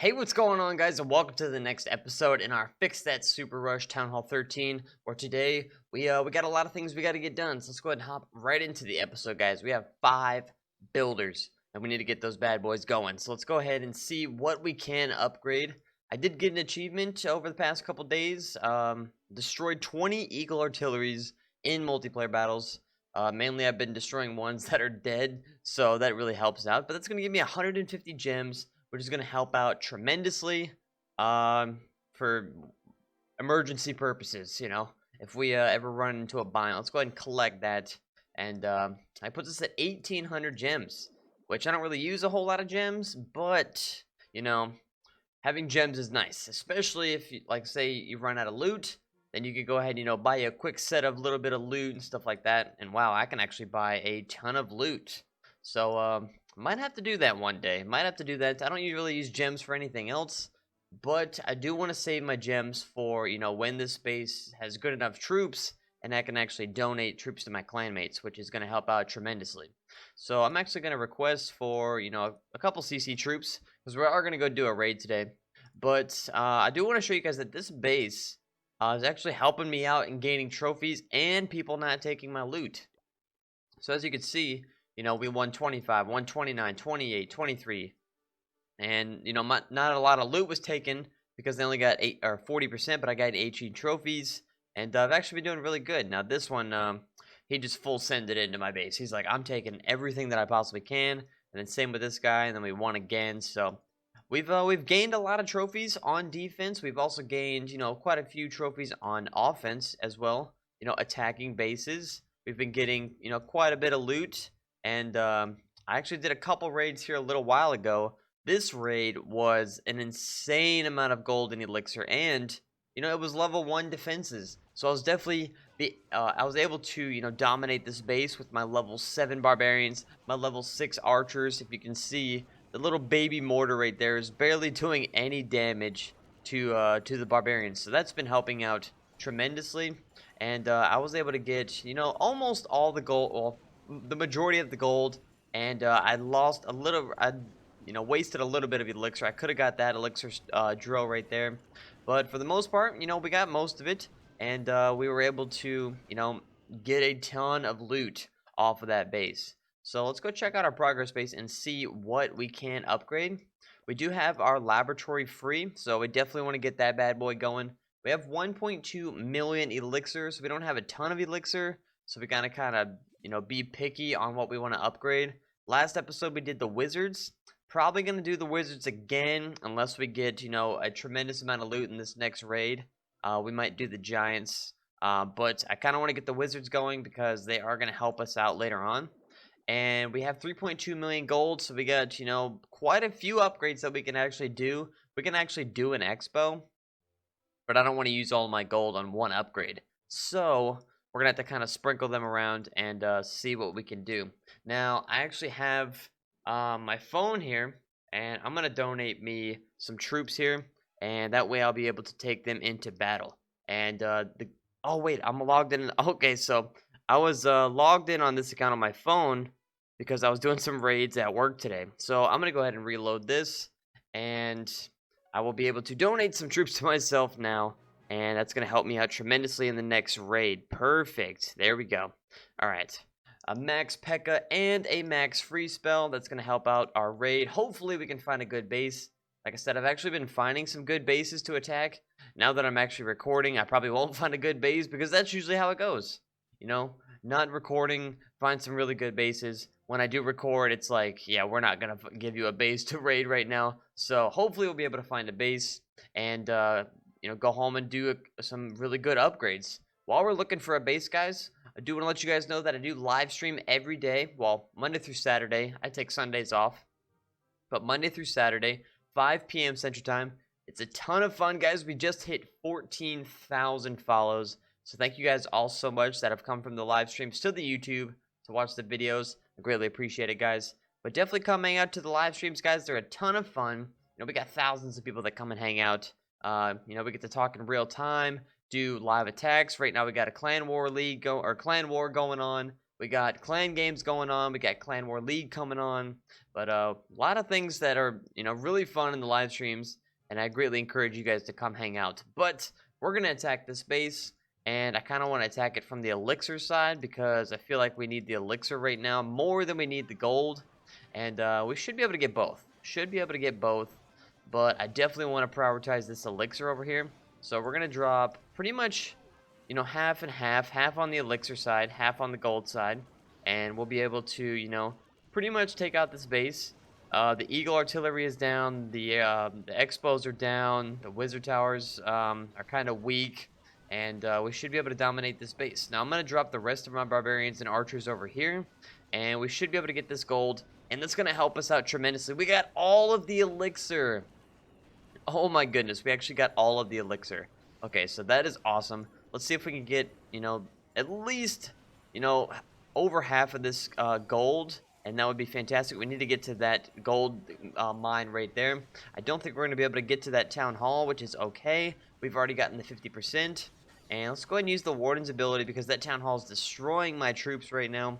Hey, what's going on, guys, and welcome to the next episode in our Fix That Super Rush Town Hall 13. Where today we got a lot of things we got to get done. So let's go ahead and hop right into the episode, guys. We have 5 builders, and we need to get those bad boys going. So let's go ahead and see what we can upgrade. I did get an achievement over the past couple days. Destroyed 20 Eagle artilleries in multiplayer battles. Mainly, I've been destroying ones that are dead, so that really helps out. But that's going to give me 150 gems, which is going to help out tremendously for emergency purposes, if we ever run into a bind. Let's go ahead and collect that, and I put this at 1,800 gems, which I don't really use a whole lot of gems, but, having gems is nice, especially if, say you run out of loot, then you could go ahead, buy a quick set of little bit of loot and stuff like that, and wow, I can actually buy a ton of loot. So, might have to do that one day. Might have to do that. I don't really use gems for anything else, but I do want to save my gems for, when this base has good enough troops, and I can actually donate troops to my clanmates, which is going to help out tremendously. So I'm actually going to request for, a couple CC troops, because we are going to go do a raid today. But I do want to show you guys that this base is actually helping me out in gaining trophies and people not taking my loot. So as you can see, we won 25, 129, 28, 23. And, not a lot of loot was taken because they only got 8 or 40%, but I got 18 trophies. And I've actually been doing really good. Now, this one, he just full sended it into my base. He's like, I'm taking everything that I possibly can. And then same with this guy, and then we won again. So we've gained a lot of trophies on defense. We've also gained, quite a few trophies on offense as well. Attacking bases. We've been getting, quite a bit of loot. And I actually did a couple raids here a little while ago. This raid was an insane amount of gold and elixir, and it was level 1 defenses. So I was definitely I was able to dominate this base with my level 7 barbarians, my level 6 archers. If you can see, the little baby mortar right there is barely doing any damage to the barbarians. So that's been helping out tremendously, and I was able to get almost all the gold. Well, the majority of the gold, and I lost a little. I wasted a little bit of elixir. I could have got that elixir drill right there, but for the most part, we got most of it, and we were able to get a ton of loot off of that base. So let's go check out our progress base and see what we can upgrade. We do have our laboratory free, so we definitely want to get that bad boy going. We have 1.2 million elixir, so we don't have a ton of elixir, so we gotta kind of be picky on what we want to upgrade. Last episode we did the wizards. Probably going to do the wizards again unless we get, a tremendous amount of loot in this next raid. We might do the giants, but I kind of want to get the wizards going because they are going to help us out later on. And we have 3.2 million gold, so we got, quite a few upgrades that we can actually do. We can actually do an expo, but I don't want to use all my gold on one upgrade. So we're going to have to kind of sprinkle them around and see what we can do. Now, I actually have my phone here, and I'm going to donate me some troops here, and that way I'll be able to take them into battle. And, oh, wait, I'm logged in. Okay, so I was logged in on this account on my phone because I was doing some raids at work today. So I'm going to go ahead and reload this, and I will be able to donate some troops to myself now. And that's going to help me out tremendously in the next raid. Perfect. There we go. All right. A max P.E.K.K.A. and a max free spell. That's going to help out our raid. Hopefully we can find a good base. Like I said, I've actually been finding some good bases to attack. Now that I'm actually recording, I probably won't find a good base because that's usually how it goes. Not recording, find some really good bases. When I do record, it's like, yeah, we're not going to give you a base to raid right now. So hopefully we'll be able to find a base and go home and do some really good upgrades. While we're looking for a base, guys, I do want to let you guys know that I do live stream every day. Well, Monday through Saturday. I take Sundays off. But Monday through Saturday, 5 p.m. Central Time. It's a ton of fun, guys. We just hit 14,000 follows. So thank you guys all so much that have come from the live streams to the YouTube to watch the videos. I greatly appreciate it, guys. But definitely come hang out to the live streams, guys. They're a ton of fun. We got thousands of people that come and hang out. We get to talk in real time, do live attacks. Right now we got a clan war going on. We got clan games going on. We got Clan War League coming on. But a lot of things that are, really fun in the live streams. And I greatly encourage you guys to come hang out. But we're going to attack this base. And I kind of want to attack it from the elixir side because I feel like we need the elixir right now more than we need the gold. And we should be able to get both. But I definitely want to prioritize this elixir over here. So we're going to drop pretty much, half and half on the elixir side, half on the gold side. And we'll be able to, pretty much take out this base. The Eagle Artillery is down. The Expos are down. The Wizard Towers are kind of weak. And we should be able to dominate this base. Now I'm going to drop the rest of my Barbarians and Archers over here. And we should be able to get this gold. And that's going to help us out tremendously. We got all of the elixir. Oh my goodness, we actually got all of the elixir. Okay, so that is awesome. Let's see if we can get, at least, over half of this gold. And that would be fantastic. We need to get to that gold mine right there. I don't think we're going to be able to get to that town hall, which is okay. We've already gotten the 50%. And let's go ahead and use the Warden's ability because that town hall is destroying my troops right now.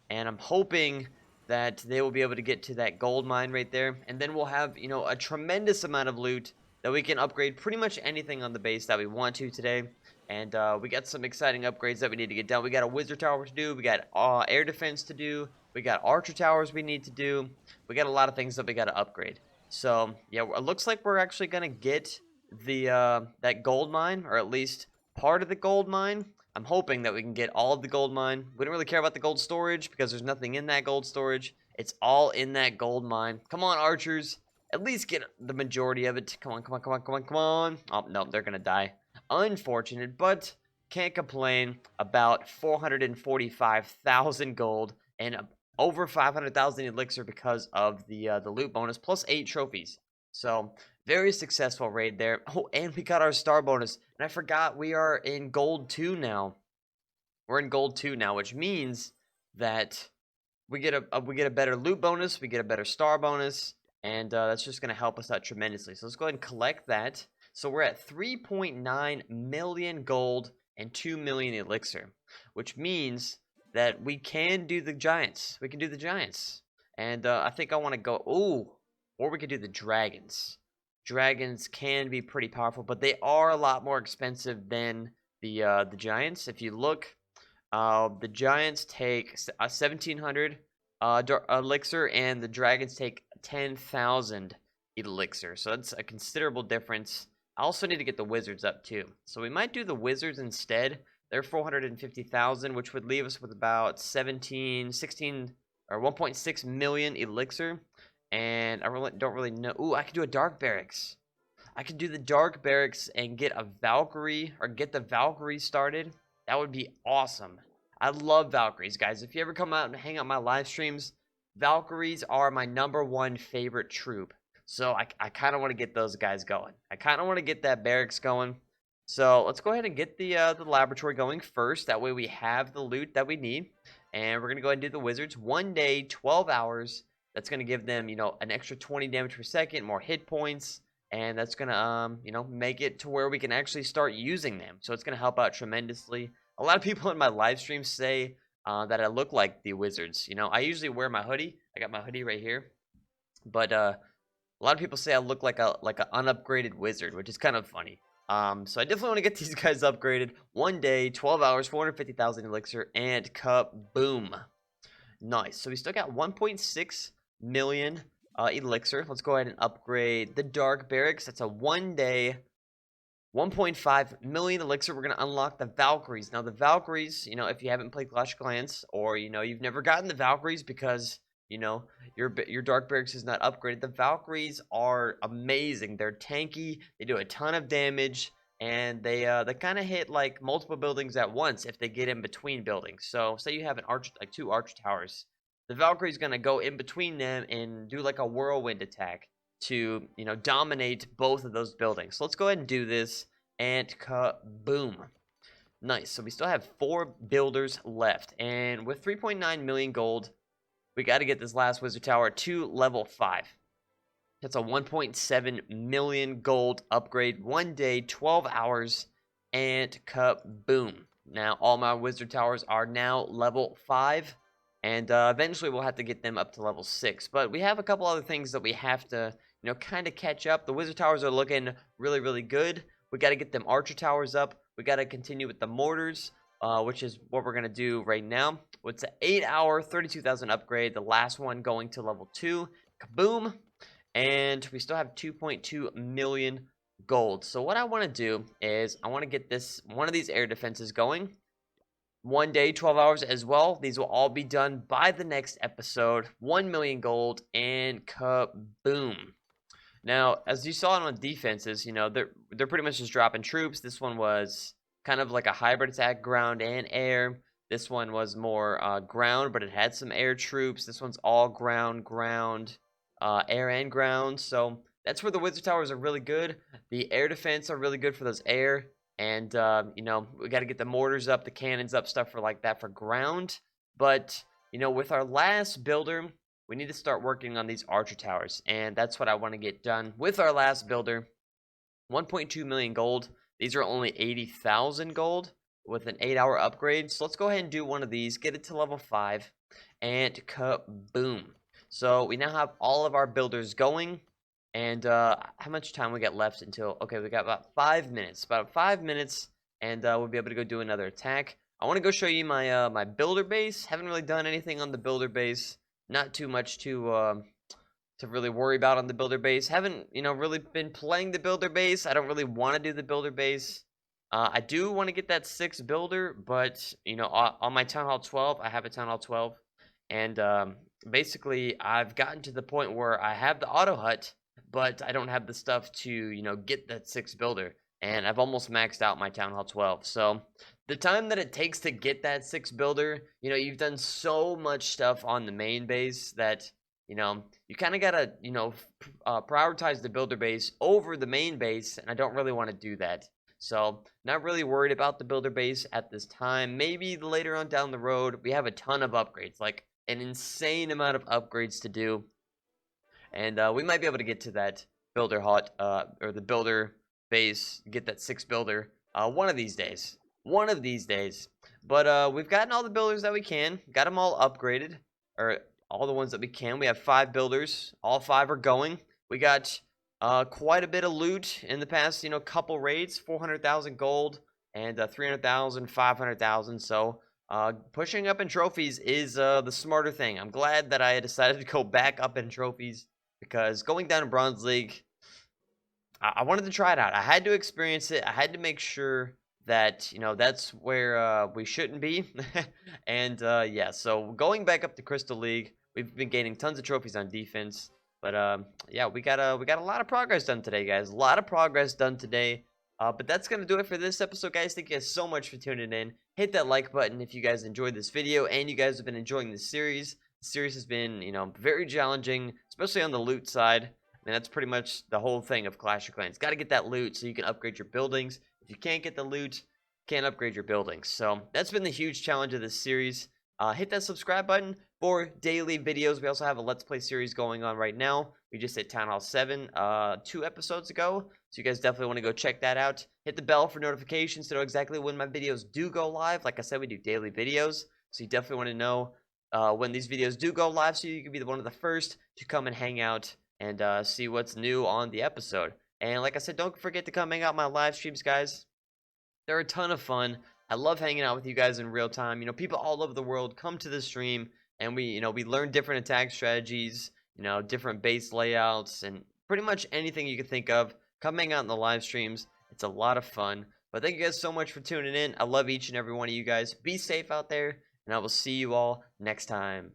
And I'm hoping that they will be able to get to that gold mine right there. And then we'll have, a tremendous amount of loot that we can upgrade pretty much anything on the base that we want to today. And we got some exciting upgrades that we need to get done. We got a Wizard Tower to do. We got air defense to do. We got Archer Towers we need to do. We got a lot of things that we got to upgrade. So, yeah, it looks like we're actually going to get the that gold mine, or at least part of the gold mine. I'm hoping that we can get all of the gold mine. We don't really care about the gold storage because there's nothing in that gold storage. It's all in that gold mine. Come on, archers. At least get the majority of it. Come on, come on, come on, come on, come on. Oh, no, they're going to die. Unfortunate, but can't complain about 445,000 gold and over 500,000 elixir because of the loot bonus, plus 8 trophies. So, very successful raid there. Oh, and we got our star bonus. And I forgot we are in gold 2 now. We're in gold 2 now, which means that we get a better loot bonus, we get a better star bonus, and that's just going to help us out tremendously. So let's go ahead and collect that. So we're at 3.9 million gold and 2 million elixir, which means that we can do the giants. We can do the giants. And I think I want to go, ooh, or we could do the dragons. Dragons can be pretty powerful, but they are a lot more expensive than the giants. If you look, the giants take 1,700 elixir, and the dragons take 10,000 elixir. So that's a considerable difference. I also need to get the wizards up too. So we might do the wizards instead. They're 450,000, which would leave us with about 16, or 1.6 million elixir. And I don't really know. Ooh, I could do a dark barracks. I could do the dark barracks and get a Valkyrie, or get the Valkyrie started. That would be awesome. I love Valkyries, guys. If you ever come out and hang out my live streams, Valkyries are my #1 favorite troop. So I kind of want to get those guys going. I kind of want to get that barracks going. So let's go ahead and get the laboratory going first. That way we have the loot that we need. And we're going to go ahead and do the wizards. 1 day, 12 hours. That's going to give them, an extra 20 damage per second, more hit points. And that's going to, make it to where we can actually start using them. So it's going to help out tremendously. A lot of people in my live streams say that I look like the wizards. I usually wear my hoodie. I got my hoodie right here. But a lot of people say I look like an unupgraded wizard, which is kind of funny. So I definitely want to get these guys upgraded. 1 day, 12 hours, 450,000 elixir, and kaboom. Nice. So we still got 1.6 million elixir. Let's go ahead and upgrade the dark barracks. That's a 1 day, 1.5 million elixir. We're going to unlock the Valkyries. Now the Valkyries, if you haven't played Clash of Clans, or you've never gotten the Valkyries because your dark barracks is not upgraded, the Valkyries are amazing. They're tanky, they do a ton of damage, and they kind of hit like multiple buildings at once if they get in between buildings. So say you have an arch, like 2 arch towers, the Valkyrie's gonna go in between them and do like a whirlwind attack to dominate both of those buildings. So let's go ahead and do this, and kaboom. Nice. So we still have 4 builders left, and with 3.9 million gold, we got to get this last wizard tower to level 5. That's a 1.7 million gold upgrade. 1 day, 12 hours, and kaboom. Now, all my wizard towers are now level 5. And eventually we'll have to get them up to level 6. But we have a couple other things that we have to, kind of catch up. The wizard towers are looking really, really good. We got to get them archer towers up. We got to continue with the mortars, which is what we're going to do right now. It's an 8-hour, 32,000 upgrade. The last one going to level 2. Kaboom. And we still have 2.2 million gold. So what I want to do is I want to get one of these air defenses going. One day, 12 hours as well. These will all be done by the next episode. 1 million gold and kaboom. Now, as you saw on defenses, they're pretty much just dropping troops. This one was kind of like a hybrid attack, ground and air. This one was more ground, but it had some air troops. This one's all ground, air and ground. So that's where the wizard towers are really good. The air defense are really good for those air. And, we got to get the mortars up, the cannons up, stuff for like that for ground. But, with our last builder, we need to start working on these archer towers. And that's what I want to get done with our last builder. 1.2 million gold. These are only 80,000 gold with an 8-hour upgrade. So let's go ahead and do one of these, get it to level 5, and kaboom. So we now have all of our builders going. And how much time we got left until... Okay, we got about 5 minutes. About 5 minutes, and we'll be able to go do another attack. I want to go show you my my builder base. Haven't really done anything on the builder base. Not too much to really worry about on the builder base. Haven't, really been playing the builder base. I don't really want to do the builder base. I do want to get that 6th builder, but, on my Town Hall 12, I have a Town Hall 12. And basically, I've gotten to the point where I have the auto hut, but I don't have the stuff to, get that 6th builder. And I've almost maxed out my Town Hall 12. So the time that it takes to get that 6th builder, you've done so much stuff on the main base that, you kind of got to, prioritize the builder base over the main base. And I don't really want to do that. So not really worried about the builder base at this time. Maybe later on down the road, we have a ton of upgrades, like an insane amount of upgrades to do. And we might be able to get to that builder hut, or the builder base, get that 6th builder, one of these days. One of these days. But we've gotten all the builders that we can. Got them all upgraded, or all the ones that we can. We have 5 builders. All 5 are going. We got quite a bit of loot in the past, couple raids. 400,000 gold and 300,000, 500,000. So pushing up in trophies is the smarter thing. I'm glad that I decided to go back up in trophies. Because going down to Bronze League, I wanted to try it out. I had to experience it. I had to make sure that, that's where we shouldn't be. And, yeah, so going back up to Crystal League, we've been gaining tons of trophies on defense. But, yeah, we got a lot of progress done today, guys. A lot of progress done today. But that's going to do it for this episode, guys. Thank you guys so much for tuning in. Hit that like button if you guys enjoyed this video and you guys have been enjoying this series. The series has been, very challenging, especially on the loot side. And that's pretty much the whole thing of Clash of Clans. Got to get that loot so you can upgrade your buildings. If you can't get the loot, can't upgrade your buildings. So that's been the huge challenge of this series. Hit that subscribe button for daily videos. We also have a Let's Play series going on right now. We just hit Town Hall 7 2 episodes ago. So you guys definitely want to go check that out. Hit the bell for notifications to know exactly when my videos do go live. Like I said, we do daily videos. So you definitely want to know when these videos do go live, so you can be one of the first to come and hang out and see what's new on the episode. And like I said, don't forget to come hang out my live streams, guys. They're a ton of fun. I love hanging out with you guys in real time. People all over the world come to the stream, and we learn different attack strategies, different base layouts, and pretty much anything you can think of. Come hang out in the live streams. It's a lot of fun. But thank you guys so much for tuning in. I love each and every one of you guys. Be safe out there. And I will see you all next time.